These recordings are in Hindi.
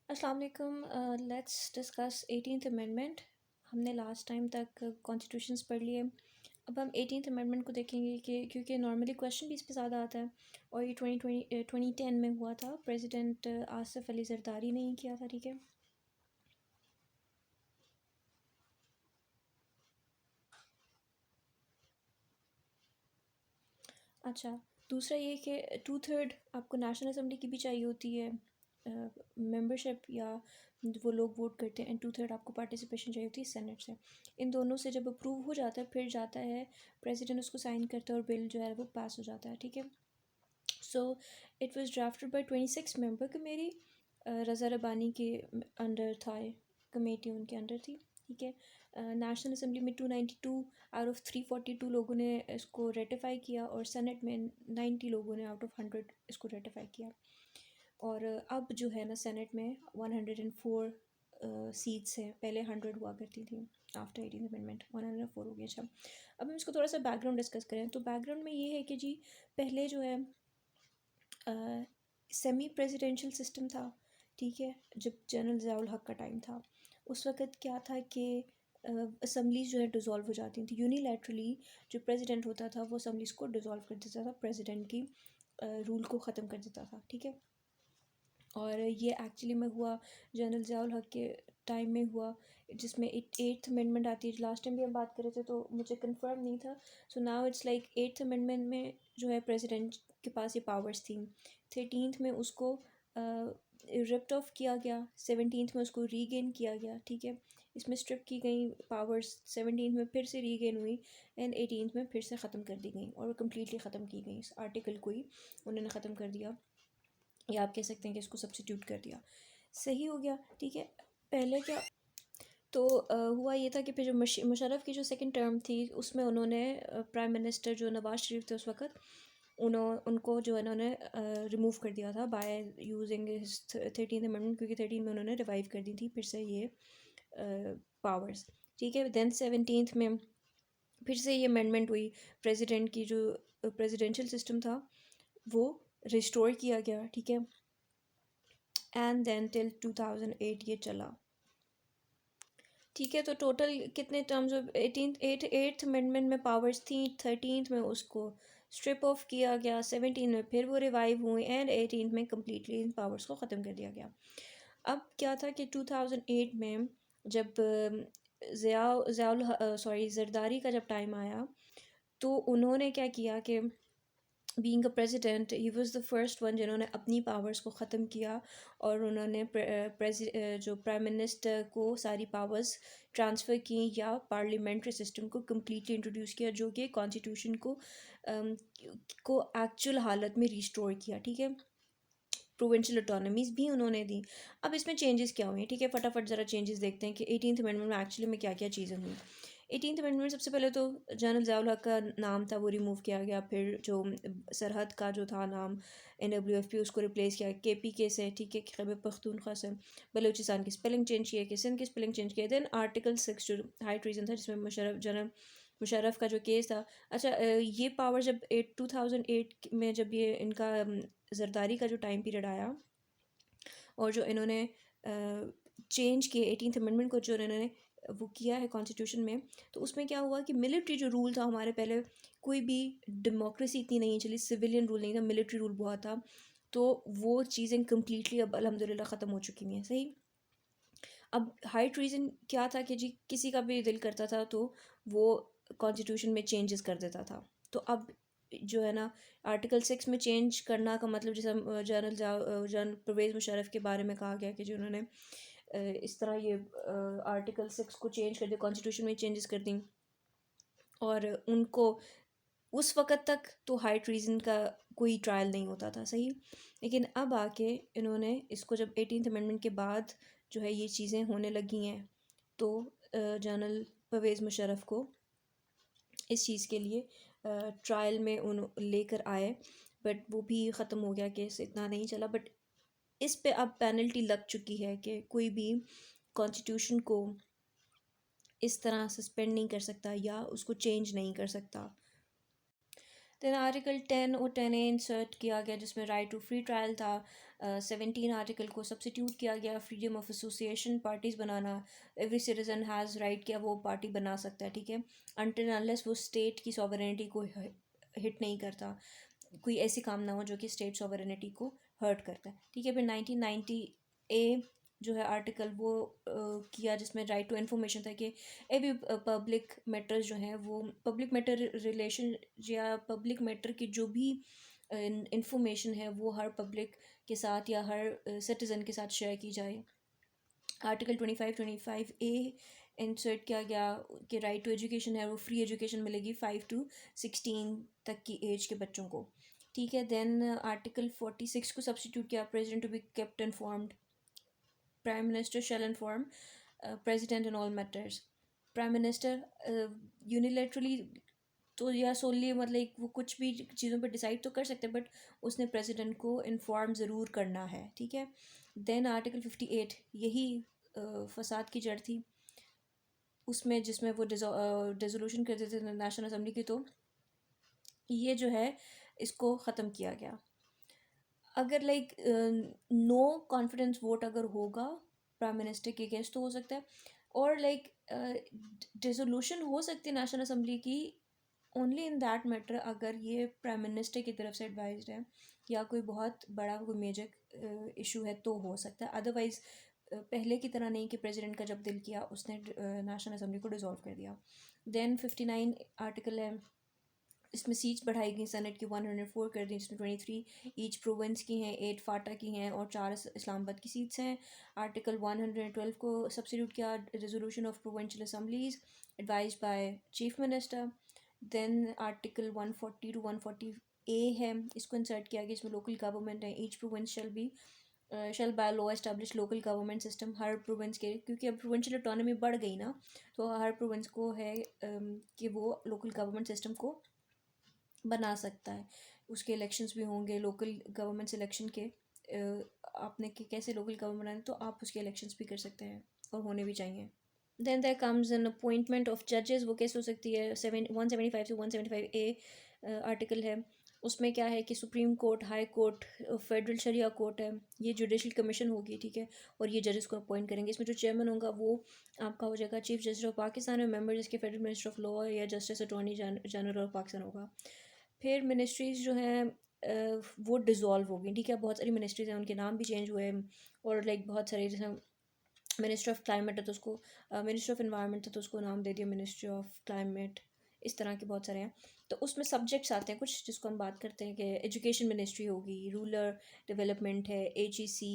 अस्सलाम वालेकुम। Let's discuss 18th amendment. हमने लास्ट टाइम तक कॉन्स्टिट्यूशंस पढ़ लिए। अब हम 18th अमेंडमेंट को देखेंगे कि क्योंकि नॉर्मली क्वेश्चन भी इस पे ज़्यादा आता है और ये 2010 में हुआ था। प्रेसिडेंट आसिफ अली जरदारी ने ही किया था। ठीक है। अच्छा, दूसरा ये कि 2/3 आपको नेशनल असम्बली की भी चाहिए होती है मेंबरशिप, या वो लोग वोट करते हैं। एंड 2/3 आपको पार्टिसिपेशन चाहिए होती है सेनेट से। इन दोनों से जब अप्रूव हो जाता है फिर जाता है प्रेसिडेंट, उसको साइन करता है और बिल जो है वो पास हो जाता है। ठीक है। So it was drafted by 26 member committee. Raza Rabbani के अंडर था, कमेटी उनके अंडर थी। ठीक है। नेशनल असम्बली में 292 आउट ऑफ 342 लोगों ने इसको रेटिफाई किया और सेनेट में 90 लोगों ने आउट ऑफ 100 इसको रेटिफाई किया। और अब जो है ना सेनेट में 104 सीट्स हैं। पहले 100 हुआ करती थी। आफ्टर 18th अमेंडमेंट 104 हो गया। अच्छा, अब हम इसको थोड़ा सा बैकग्राउंड डिस्कस करें तो बैकग्राउंड में ये है कि जी पहले जो है सेमी प्रेसिडेंशियल सिस्टम था। ठीक है। जब जनरल ज़ियाउल हक का टाइम था उस वक़्त क्या था कि असम्बलीज़ जो है डिज़ोल्व हो जाती थी यूनिलैटरली। जो प्रेसिडेंट होता था वो असम्बलीज़ को डिज़ोल्व कर देता था, प्रेसिडेंट की रूल को ख़त्म कर देता था। ठीक है। और ये एक्चुअली में हुआ जनरल ज़ियाउल हक के टाइम में हुआ, जिसमें 8th अमेंडमेंट आती है। लास्ट टाइम भी हम बात कर रहे थे तो मुझे कंफर्म नहीं था। So now it's like 8th amendment में जो है प्रेसिडेंट के पास ये पावर्स थी। 13th में उसको रिप्ट ऑफ किया गया, 17th में उसको रीगेन किया गया। ठीक है। इसमें स्ट्रिप की गई पावर्स, 17th में फिर से रीगेन हुई एंड 18th में फिर से ख़त्म कर दी गई और कम्प्लीटली ख़त्म की गई। इस आर्टिकल को ही उन्होंने ख़त्म कर दिया, या आप कह सकते हैं कि इसको सब्सिट्यूट कर दिया। सही हो गया। ठीक है। पहले क्या तो हुआ ये था कि फिर जो मुशर्रफ की जो सेकंड टर्म थी उसमें उन्होंने प्राइम मिनिस्टर जो नवाज शरीफ थे उस वक़्त उनको जो है उन्होंने रिमूव कर दिया था बाय यूजिंग 13th अमेंडमेंट, क्योंकि 13 में उन्होंने रिवाइव कर दी थी फिर से ये पावर्स। ठीक है। देन 17th में फिर से ये अमेंडमेंट हुई। प्रेसिडेंट की जो प्रेसिडेंशियल सिस्टम था वो रिस्टोर किया गया। ठीक है। एंड देन टिल 2008 ये चला। ठीक है। तो टोटल कितने टर्म्स ऑफ 8th अमेंडमेंट में पावर्स थी, 13th में उसको स्ट्रिप ऑफ किया गया, 17 में फिर वो रिवाइव हुई एंड 18th में कम्प्लीटली इन पावर्स को ख़त्म कर दिया गया। अब क्या था कि 2008 में जब जरदारी का जब टाइम आया तो उन्होंने क्या किया कि being a president he was the first one जिन्होंने अपनी पावर्स को ख़त्म किया और उन्होंने जो प्राइम मिनिस्टर को सारी पावर्स ट्रांसफ़र की या पार्लियामेंट्री सिस्टम को कम्प्लीटली इंट्रोड्यूस किया, जो कि कॉन्स्टिट्यूशन को एक्चुअल हालत में रिस्टोर किया। ठीक है। प्रोविंशियल ऑटोनमीज़ भी उन्होंने दी। अब इसमें चेंजेस क्या हुए? ठीक है, फटाफट ज़रा चेंजेस देखते हैं कि 18th अमेंडमेंट में एक्चुअली में क्या क्या चीज़ें हुई। 18th अमेंडमेंट में सबसे पहले तो जनरल ज़ियाउल हक का नाम था वो रिमूव किया गया। फिर जो सरहद का जो था नाम NWFP उसको रिप्लेस किया KPK से। ठीक है, खैबर पख्तूनख्वा से। बलूचिस्तान की स्पेलिंग चेंज किया, कि सिंध की स्पेलिंग चेंज किया। देन आर्टिकल 6 जो हाई ट्रीजन था जिसमें मुशर्रफ का जो केस था। अच्छा, ये पावर जब 2008 में जब ये इनका जरदारी का जो टाइम पीरियड आया और जो इन्होंने चेंज किए 18th अमेंडमेंट को, जो इन्होंने वो किया है कॉन्स्टिट्यूशन में, तो उसमें क्या हुआ कि मिलिट्री जो रूल था हमारे पहले, कोई भी डेमोक्रेसी इतनी नहीं चली, सिविलियन रूल नहीं था, मिलिट्री रूल बहुत था। तो वो चीज़ें कम्प्लीटली अब अल्हम्दुलिल्लाह ख़त्म हो चुकी हैं। सही। अब हाई ट्रीजन क्या था कि जी किसी का भी दिल करता था तो वो कॉन्स्टिट्यूशन में चेंजेस कर देता था। तो अब जो है ना आर्टिकल 6 में चेंज करना का मतलब, जैसे जनरल परवेज़ मुशर्रफ के बारे में कहा गया कि जो उन्होंने इस तरह ये आर्टिकल 6 को चेंज कर दिया, कॉन्स्टिट्यूशन में चेंजेस कर दी, और उनको उस वक़्त तक तो हाई ट्रीज़न का कोई ट्रायल नहीं होता था। सही। लेकिन अब आके इन्होंने इसको जब 18th अमेंडमेंट के बाद जो है ये चीज़ें होने लगी हैं तो जनरल परवेज़ मुशर्रफ को इस चीज़ के लिए ट्रायल में उन लेकर आए, बट वो भी ख़त्म हो गया, केस इतना नहीं चला। बट इस पे अब पेनल्टी लग चुकी है कि कोई भी कॉन्स्टिट्यूशन को इस तरह सस्पेंड नहीं कर सकता या उसको चेंज नहीं कर सकता। देन आर्टिकल 10 और 10A इंसर्ट किया गया जिसमें राइट टू फ्री ट्रायल था। 17 आर्टिकल को सब्सिट्यूट किया गया, freedom of association, parties banana, every citizen has right किया वो पार्टी बना सकता है, ठीक है, अनटिल अनलेस वो स्टेट की सॉवरेनिटी को हिट नहीं करता, कोई ऐसी काम ना हो जो कि स्टेट सॉवरेनिटी को हर्ट करता है, ठीक है। फिर 1990 जो है आर्टिकल वो किया जिसमें राइट टू इन्फॉर्मेशन था कि भी पब्लिक मैटर्स जो हैं वो पब्लिक मैटर रिलेशन या पब्लिक मैटर की जो भी इंफॉर्मेशन है वो हर पब्लिक के साथ या हर सिटीज़न के साथ शेयर की जाए। आर्टिकल 25 ए इंसर्ट किया गया कि राइट टू एजुकेशन है वो फ्री एजुकेशन मिलेगी 5 to 16 तक की एज के बच्चों को, ठीक है। देन आर्टिकल 46 को सब्सटीट्यूट किया, president to be kept informed, prime minister shall inform president in all matters. Prime minister unilaterally तो या सोली मतलब वो कुछ भी चीज़ों पर डिसाइड तो कर सकते हैं, बट उसने प्रेसिडेंट को इन्फॉर्म ज़रूर करना है, ठीक है। देन आर्टिकल 58 यही फसाद की जड़ थी उसमें, जिसमें वो डिसोल्यूशन कर देते थे नेशनल असम्बली की, तो ये जो है इसको ख़त्म किया गया। अगर लाइक नो कॉन्फिडेंस वोट अगर होगा प्राइम मिनिस्टर के अगेंस्ट तो हो सकता है, और लाइक डिसोल्यूशन हो सकती है नेशनल असम्बली की ओनली इन दैट मैटर अगर ये प्राइम मिनिस्टर की तरफ से एडवाइज्ड है या कोई बहुत बड़ा कोई मेजर इशू है तो हो सकता है, अदरवाइज़ पहले की तरह नहीं कि प्रेसिडेंट का जब दिल किया उसने नेशनल असम्बली को डिसॉल्व कर दिया। देन 59 आर्टिकल है, इसमें सीट्स बढ़ाई गई सेनेट की 104 कर दी, जिसमें 23 ईच प्रोविंस की हैं, 8 फाटा की हैं और 4 इस्लामाबाद की सीट्स हैं। आर्टिकल 112 को सब्सिट्यूट किया, resolution of provincial assemblies advise by chief minister. Then article 140 to 140 A है, इसको इंसर्ट किया गया, इसमें लोकल गवर्नमेंट है, each province shall by law establish local government system, हर प्रोविंस के, क्योंकि अब प्रोविंशियल ऑटोनॉमी बढ़ गई ना, तो हर प्रोविंस को है कि वो लोकल गवर्नमेंट सिस्टम को बना सकता है। उसके इलेक्शंस भी होंगे लोकल गवर्नमेंट इलेक्शन के, आपने कि कैसे लोकल गवर्नमेंट बनाए तो आप उसके इलेक्शंस भी कर सकते हैं और होने भी चाहिए। Then there comes an appointment of जजेस, वो कैसे हो सकती है, 175 से 175A आर्टिकल है, उसमें क्या है कि supreme court, high court, federal Sharia court है, ये जुडिशल कमीशन होगी, ठीक है, और ये जजेस को अपॉइंट करेंगे। इसमें जो चेयरमैन होगा वो आपका हो जाएगा चीफ जस्टिस ऑफ पाकिस्तान, और मेंबर जिसके फेडरल मिनिस्टर ऑफ लॉ या justice attorney general of Pakistan होगा। फिर मिनिस्ट्रीज़ जो हैं वो डिज़ोल्व हो गई, ठीक है, बहुत सारी मिनिस्ट्रीज़ हैं उनके नाम भी चेंज हुए हैं, और लाइक बहुत सारे जैसे मिनिस्ट्री ऑफ क्लाइमेट है तो उसको मिनिस्ट्री ऑफ एनवायरनमेंट है तो उसको नाम दे दिया मिनिस्ट्री ऑफ क्लाइमेट, इस तरह के बहुत सारे हैं। तो उसमें सब्जेक्ट्स आते हैं कुछ जिसको हम बात करते हैं कि एजुकेशन मिनिस्ट्री होगी, रूरल डेवलपमेंट है, HEC,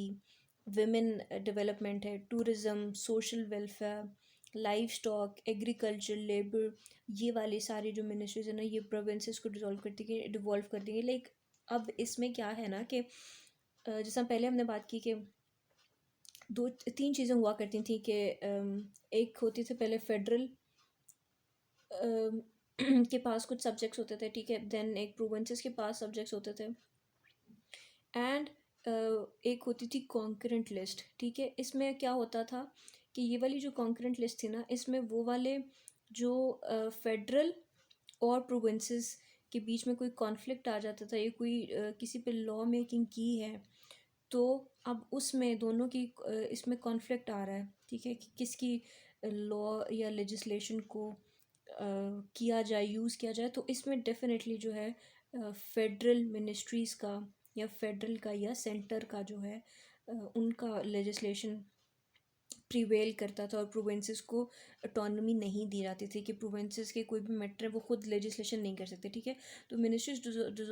विमेन डेवलपमेंट है, tourism, social welfare, life stock, agriculture, labour, ये वाली सारी जो मिनिस्ट्रीज है ना ये प्रोविंसेस को डिवॉल्व कर देंगे। लाइक अब इसमें क्या है ना कि जैसा पहले हमने बात की कि दो तीन चीज़ें हुआ करती थी कि एक होती थी पहले फेडरल के पास कुछ सब्जेक्ट्स होते थे, ठीक है, देन एक प्रोविंसेस के पास सब्जेक्ट्स होते थे, एंड एक होती थी कॉन्करेंट लिस्ट, ठीक है। इसमें क्या होता था कि ये वाली जो कॉन्करेंट लिस्ट थी ना इसमें वो वाले जो फेडरल और प्रोविंसेस के बीच में कोई कॉन्फ्लिक्ट आ जाता था या कोई किसी पे लॉ मेकिंग की है तो अब उसमें दोनों की इसमें कॉन्फ्लिक्ट आ रहा है, ठीक है, कि किसकी लॉ या लेजिस्लेशन को किया जाए, यूज़ किया जाए, तो इसमें डेफिनेटली जो है फेडरल मिनिस्ट्रीज़ का या फेडरल का या सेंटर का जो है उनका लेजिस्लेशन प्रिवेल करता था, और प्रोविंसेस को ऑटोनॉमी नहीं दी जाती थी कि प्रोविंसेस के कोई भी मैटर है वो खुद लेजिस्लेशन नहीं कर सकते, ठीक है। तो मिनिस्ट्रीज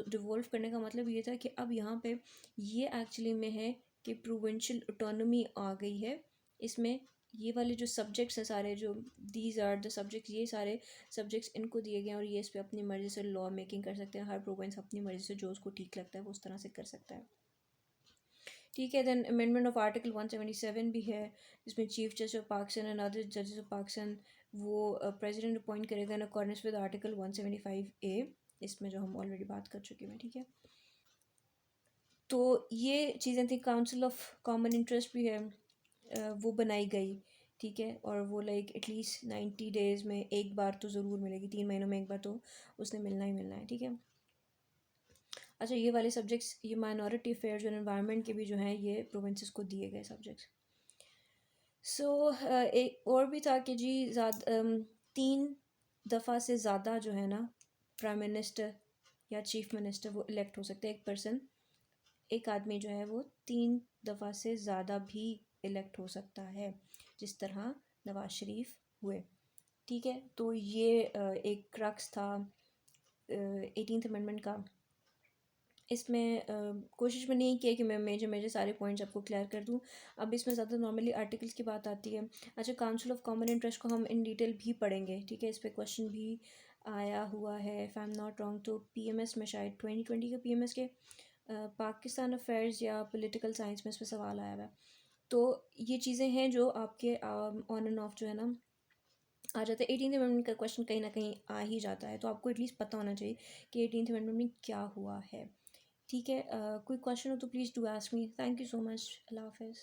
डिवॉल्व करने का मतलब ये था कि अब यहाँ पे ये एक्चुअली में है कि प्रोविंशियल ऑटोनॉमी आ गई है इसमें, ये वाले जो सब्जेक्ट्स हैं सारे, जो दीज आर द सब्जेक्ट्स, ये सारे सब्जेक्ट्स इनको दिए गए हैं और ये इस पर अपनी मर्ज़ी से लॉ मेकिंग कर सकते हैं, हर प्रोविंस अपनी मर्ज़ी से जो उसको ठीक लगता है वो उस तरह से कर सकता है, ठीक है। देन अमेंडमेंट ऑफ आर्टिकल 177 भी है, जिसमें chief justice of Pakistan and other जजेस ऑफ पाकिस्तान वो प्रेसिडेंट अपॉइंट करेगा in accordance with article 175A, इसमें जो हम ऑलरेडी बात कर चुके हैं, ठीक है। तो ये चीज़ें थी। काउंसिल ऑफ कॉमन इंटरेस्ट भी है, वो बनाई गई, ठीक है, और वो लाइक एटलीस्ट 90 डेज़ में एक बार तो ज़रूर मिलेगी, 3 महीनों में एक बार तो उसने मिलना ही मिलना है, ठीक है। अच्छा, ये वाले सब्जेक्ट्स, ये माइनॉरिटी अफेयर्स और एनवायरनमेंट के भी जो हैं ये प्रोविंसेस को दिए गए सब्जेक्ट्स। सो एक और भी था कि जी 3 दफ़ा से ज़्यादा जो है ना प्राइम मिनिस्टर या चीफ मिनिस्टर वो इलेक्ट हो सकते हैं। एक पर्सन, एक आदमी जो है वो 3 दफ़ा से ज़्यादा भी इलेक्ट हो सकता है, जिस तरह नवाज शरीफ हुए। ठीक है, तो ये एक क्रक्स था 18th अमेंडमेंट का। इसमें कोशिश मैंने यही की है कि मैं मेजर मेजर सारे पॉइंट्स आपको क्लियर कर दूँ। अब इसमें ज़्यादा नॉर्मली आर्टिकल्स की बात आती है। अच्छा, काउंसिल ऑफ कॉमन इंटरेस्ट को हम इन डिटेल भी पढ़ेंगे, ठीक है। इस पर क्वेश्चन भी आया हुआ है if I am not wrong, तो पीएमएस में शायद 2020 के पीएमएस के पाकिस्तान अफेयर्स या पॉलिटिकल साइंस में इस पर सवाल आया हुआ है। तो ये चीज़ें हैं जो आपके ऑन एंड ऑफ जो है ना आ जाता है। 18th अमेंडमेंट का क्वेश्चन कहीं ना कहीं आ ही जाता है, तो आपको एटलीस्ट पता होना चाहिए कि 18th अमेंडमेंट में क्या हुआ है। ठीक है, कोई क्वेश्चन हो तो please do ask me. Thank you so much. अल्लाह हाफिज़।